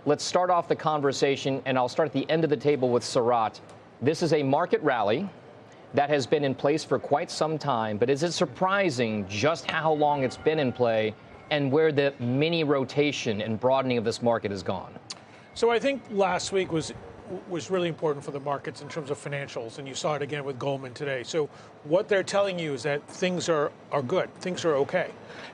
let's start off the conversation, and I'll start at the end of the table with Sarat. This is a market rally that has been in place for quite some time, but is it surprising just how long it's been in play and where the mini rotation and broadening of this market has gone? So I think last week was really important for the markets in terms of financials, and you saw it again with Goldman today. So what they're telling you is that things are good, things are okay.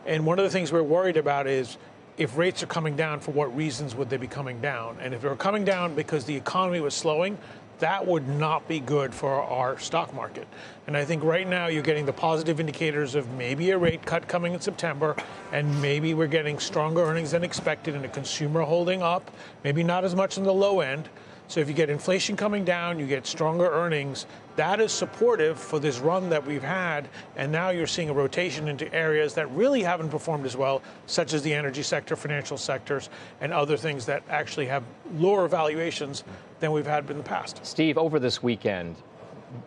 And one of the things we're worried about is if rates are coming down, for what reasons would they be coming down? And if they were coming down because the economy was slowing, that would not be good for our stock market. And I think right now you're getting the positive indicators of maybe a rate cut coming in September, and maybe we're getting stronger earnings than expected and the consumer holding up, maybe not as much on the low end. So if you get inflation coming down, you get stronger earnings, that is supportive for this run that we've had. And now you're seeing a rotation into areas that really haven't performed as well, such as the energy sector, financial sectors, and other things that actually have lower valuations than we've had in the past. Steve, over this weekend,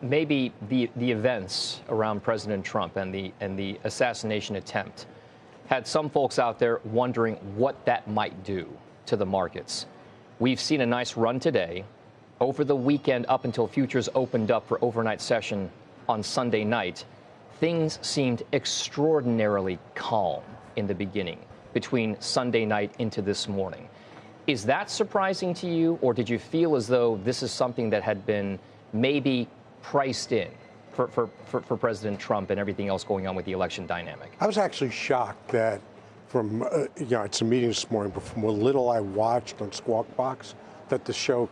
maybe the events around President Trump and the assassination attempt had some folks out there wondering what that might do to the markets. We've seen a nice run today. Over the weekend, up until futures opened up for overnight session on Sunday night, things seemed extraordinarily calm in the beginning between Sunday night into this morning. Is that surprising to you, or did you feel as though this is something that had been maybe priced in for President Trump and everything else going on with the election dynamic? I was actually shocked that from, it's a meeting this morning, but from what little I watched on Squawk Box, that the show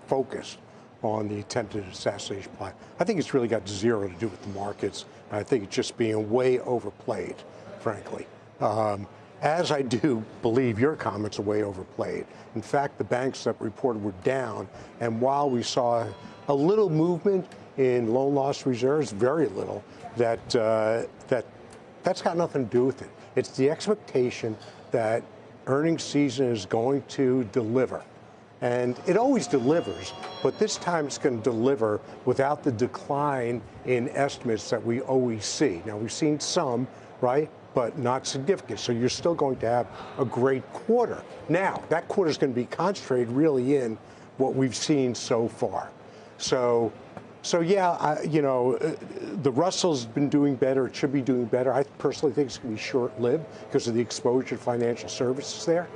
focused on the attempted assassination plot. I think it's really got zero to do with the markets. I think it's just being way overplayed, frankly. As I do believe your comments are way overplayed. In fact, the banks that reported were down, and while we saw a little movement in loan loss reserves, very little, that's got nothing to do with it. It's the expectation that earnings season is going to deliver. And it always delivers, but this time it's going to deliver without the decline in estimates that we always see. Now, we've seen some, right, but not significant. So you're still going to have a great quarter. Now, that quarter is going to be concentrated really in what we've seen so far. So yeah, the Russell's been doing better. It should be doing better. I personally think it's going to be short-lived because of the exposure to financial services there.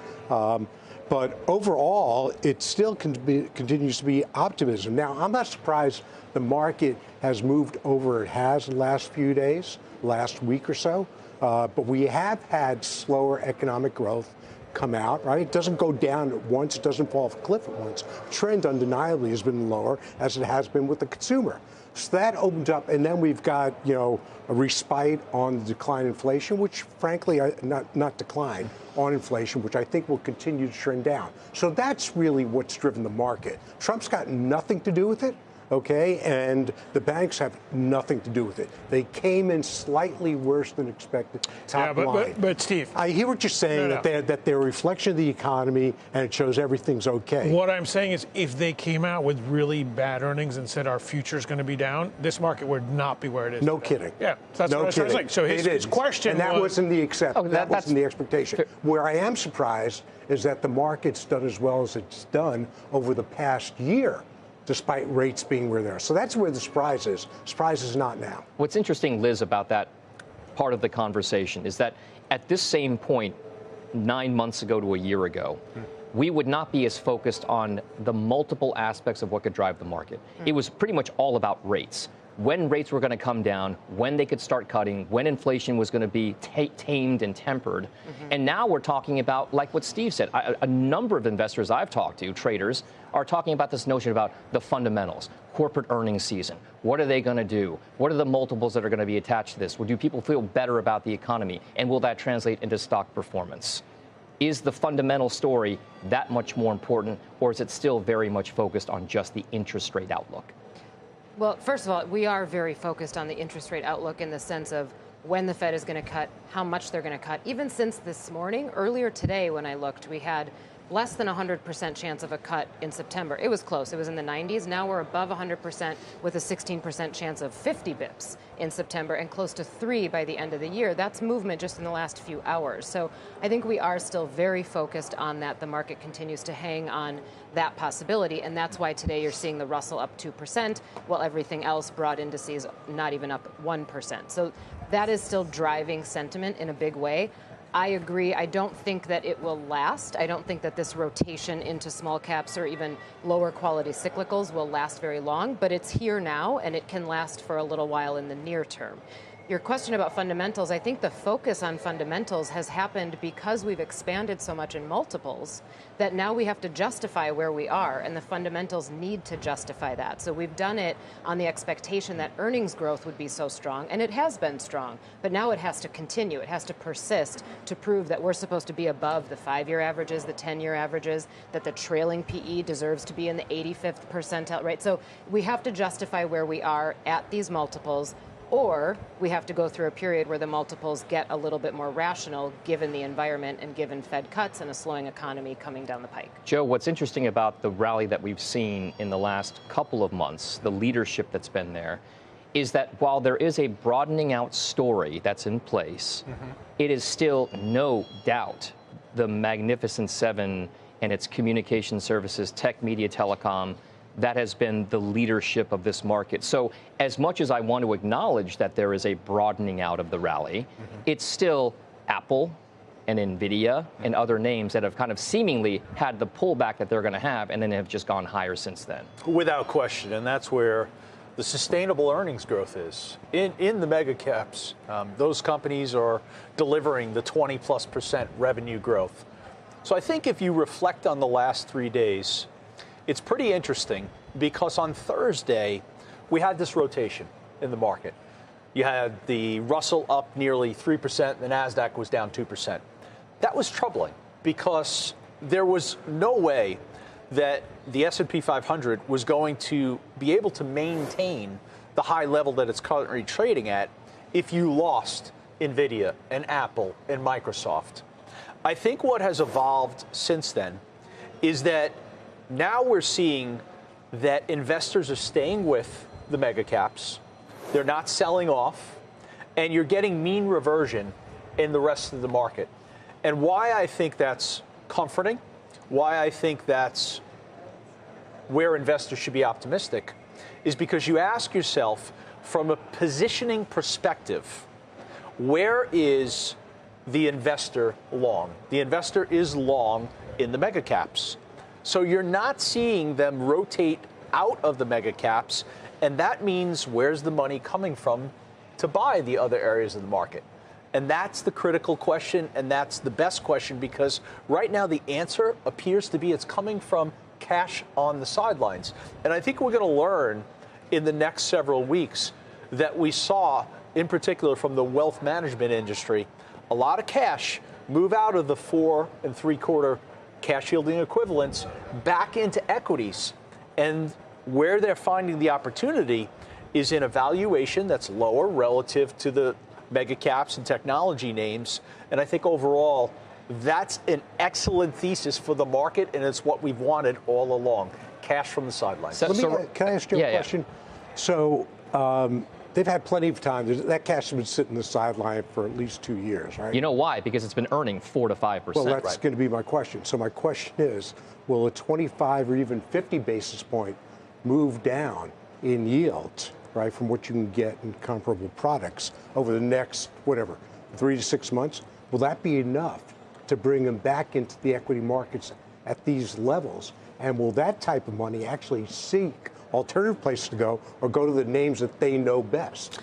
But overall, it still continues to be optimism. Now, I'm not surprised the market has moved over. It has in the last few days, last week or so. But we have had slower economic growth come out, right? It doesn't go down at once. It doesn't fall off a cliff at once. Trend undeniably has been lower, as it has been with the consumer. So that opened up, and then we've got, a respite on the decline in inflation, which frankly, not decline, on inflation, which I think will continue to trend down. So that's really what's driven the market. Trump's got nothing to do with it. Okay, and the banks have nothing to do with it. They came in slightly worse than expected. Top line. But Steve, I hear what you're saying, that they're a reflection of the economy and it shows everything's okay. What I'm saying is, if they came out with really bad earnings and said our future is going to be down, this market would not be where it is. No today. kidding. Yeah, that's what I was saying. So his question, and that wasn't the that wasn't the expectation. Fair. Where I am surprised is that the market's done as well as it's done over the past year, despite rates being where they are. So that's where the surprise is. Surprise is not now. What's interesting, Liz, about that part of the conversation is that at this same point, 9 months ago to a year ago, we would not be as focused on the multiple aspects of what could drive the market. It was pretty much all about rates. When rates were going to come down, when they could start cutting, when inflation was going to be tamed and tempered. And now we're talking about, like what Steve said, a number of investors I've talked to, traders, are talking about this notion about the fundamentals, corporate earnings season. What are they going to do? What are the multiples that are going to be attached to this? Or do people feel better about the economy? And will that translate into stock performance? Is the fundamental story that much more important, or is it still very much focused on just the interest rate outlook? Well, first of all, we are very focused on the interest rate outlook in the sense of when the Fed is going to cut, how much they're going to cut. Even since this morning, earlier today when I looked, we had less than 100% chance of a cut in September. It was close. It was in the 90s. Now we're above 100% with a 16% chance of 50 bips in September and close to 3 by the end of the year. That's movement just in the last few hours. So I think we are still very focused on that. The market continues to hang on that possibility, and that's why today you're seeing the Russell up 2%, while everything else, broad indices, not even up 1%. So that is still driving sentiment in a big way. I agree. I don't think that it will last. I don't think that this rotation into small caps or even lower quality cyclicals will last very long, but it's here now, and it can last for a little while in the near term. Your question about fundamentals, I think the focus on fundamentals has happened because we've expanded so much in multiples that now we have to justify where we are, and the fundamentals need to justify that. So we've done it on the expectation that earnings growth would be so strong, and it has been strong, but now it has to continue. It has to persist to prove that we're supposed to be above the 5-year averages, the 10-year averages, that the trailing PE deserves to be in the 85th percentile, right? So we have to justify where we are at these multiples, or we have to go through a period where the multiples get a little bit more rational given the environment and given Fed cuts and a slowing economy coming down the pike. Joe, what's interesting about the rally that we've seen in the last couple of months, the leadership that's been there, is that while there is a broadening out story that's in place, it is still no doubt the Magnificent Seven and its communication services, tech, media, telecom, that has been the leadership of this market. So as much as I want to acknowledge that there is a broadening out of the rally, it's still Apple and NVIDIA and other names that have kind of seemingly had the pullback that they're going to have and then have just gone higher since then. Without question, and that's where the sustainable earnings growth is. In the mega caps, those companies are delivering the 20+% revenue growth. So I think if you reflect on the last 3 days, it's pretty interesting because on Thursday, we had this rotation in the market. You had the Russell up nearly 3%, the NASDAQ was down 2%. That was troubling because there was no way that the S&P 500 was going to be able to maintain the high level that it's currently trading at if you lost NVIDIA and Apple and Microsoft. I think what has evolved since then is that now we're seeing that investors are staying with the mega caps. They're not selling off, and you're getting mean reversion in the rest of the market. And why I think that's comforting, why I think that's where investors should be optimistic, is because you ask yourself, from a positioning perspective, where is the investor long? The investor is long in the mega caps. So you're not seeing them rotate out of the mega caps, and that means where's the money coming from to buy the other areas of the market? And that's the critical question, and that's the best question, because right now the answer appears to be it's coming from cash on the sidelines. And I think we're going to learn in the next several weeks that we saw, in particular from the wealth management industry, a lot of cash move out of the 4 3/4 cash yielding equivalents back into equities. And where they're finding the opportunity is in a valuation that's lower relative to the mega caps and technology names. And I think overall, that's an excellent thesis for the market, and it's what we've wanted all along. Cash from the sidelines. Can I ask you a question? Yeah. So they've had plenty of time. That cash has been sitting on the sideline for at least 2 years, right? You know why? Because it's been earning 4 to 5%. Well, that's going to be my question. So my question is, will a 25 or even 50 basis point move down in yields, right, from what you can get in comparable products over the next, 3 to 6 months? Will that be enough to bring them back into the equity markets at these levels? And will that type of money actually seek alternative places to go or go to the names that they know best?